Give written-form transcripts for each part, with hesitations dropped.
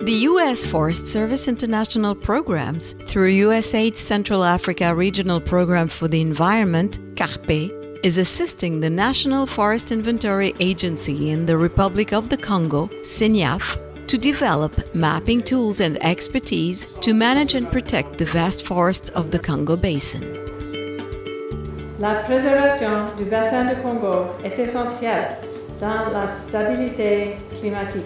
The U.S. Forest Service International Programs, through USAID's Central Africa Regional Program for the Environment, CARPE, is assisting the National Forest Inventory Agency in the Republic of the Congo, CENIAF, to develop mapping tools and expertise to manage and protect the vast forests of the Congo Basin. La préservation du bassin du Congo est essentielle dans la stabilité climatique,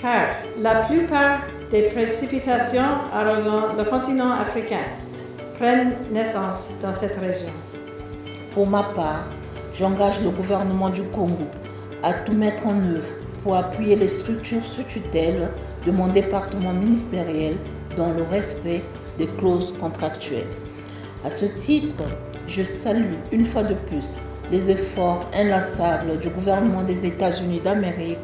car la plupart des précipitations arrosant le continent africain prennent naissance dans cette région. Pour ma part, j'engage le gouvernement du Congo à tout mettre en œuvre pour appuyer les structures sous tutelle de mon département ministériel dans le respect des clauses contractuelles. À ce titre, je salue une fois de plus les efforts inlassables du gouvernement des États-Unis d'Amérique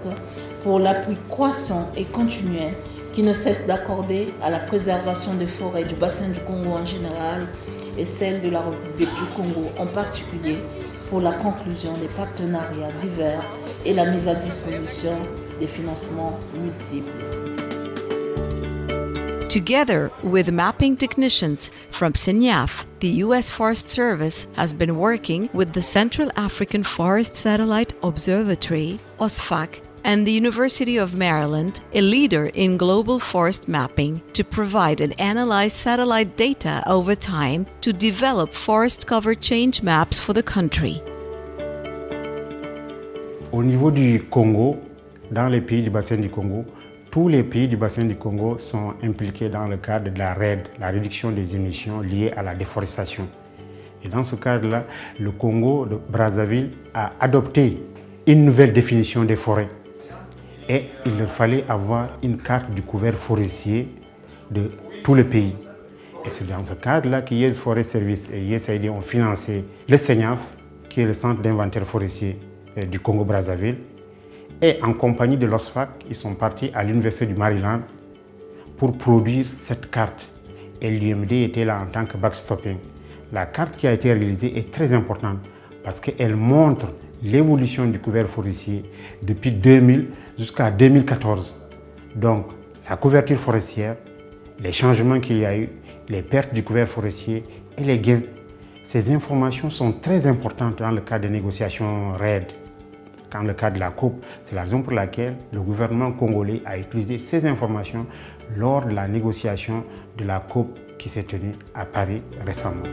pour l'appui croissant et continuel qui ne cesse d'accorder à la préservation des forêts du bassin du Congo en général et celle de la République du Congo en particulier pour la conclusion des partenariats divers et la mise à disposition des financements multiples. Together with mapping technicians from CENIAF, the U.S. Forest Service has been working with the Central African Forest Satellite Observatory, OSFAC, and the University of Maryland, a leader in global forest mapping, to provide and analyze satellite data over time to develop forest cover change maps for the country. Au niveau du Congo, dans les pays du bassin du Congo, tous les pays du bassin du Congo sont impliqués dans le cadre de la RED, la réduction des émissions liées à la déforestation. Et dans ce cadre-là, le Congo de Brazzaville a adopté une nouvelle définition des forêts. Et il leur fallait avoir une carte du couvert forestier de tous les pays. Et c'est dans ce cadre-là que US Forest Service et USAID ont financé le CENIAF, qui est le centre d'inventaire forestier du Congo-Brazzaville. Et en compagnie de l'OSFAC, ils sont partis à l'Université du Maryland pour produire cette carte. Et l'UMD était là en tant que backstopping. La carte qui a été réalisée est très importante parce qu'elle montre l'évolution du couvert forestier depuis 2000 jusqu'à 2014. Donc, la couverture forestière, les changements qu'il y a eu, les pertes du couvert forestier et les gains. Ces informations sont très importantes dans le cadre des négociations RED. Dans le cadre de la COP, c'est la raison pour laquelle le gouvernement congolais a utilisé ces informations lors de la négociation de la COP qui s'est tenue à Paris récemment.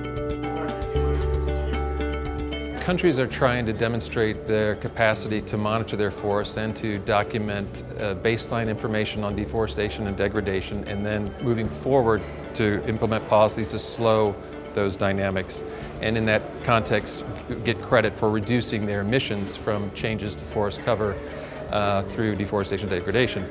Countries are trying to demonstrate their capacity to monitor their forests and to document baseline information on deforestation and degradation, and then moving forward to implement policies to slow those dynamics, and in that context get credit for reducing their emissions from changes to forest cover through deforestation and degradation.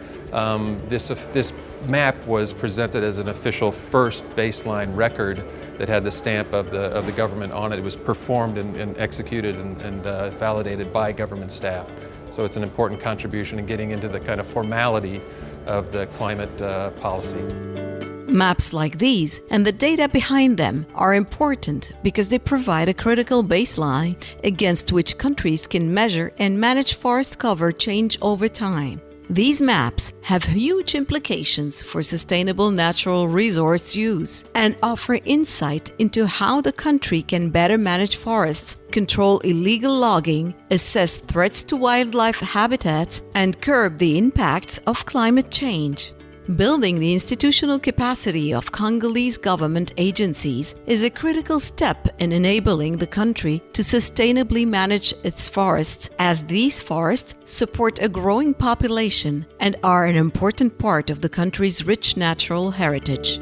This map was presented as an official first baseline record that had the stamp of the government on it. It was performed and executed and validated by government staff. So it's an important contribution in getting into the kind of formality of the climate policy. Maps like these and the data behind them are important because they provide a critical baseline against which countries can measure and manage forest cover change over time. These maps have huge implications for sustainable natural resource use and offer insight into how the country can better manage forests, control illegal logging, assess threats to wildlife habitats, and curb the impacts of climate change. Building the institutional capacity of Congolese government agencies is a critical step in enabling the country to sustainably manage its forests, as these forests support a growing population and are an important part of the country's rich natural heritage.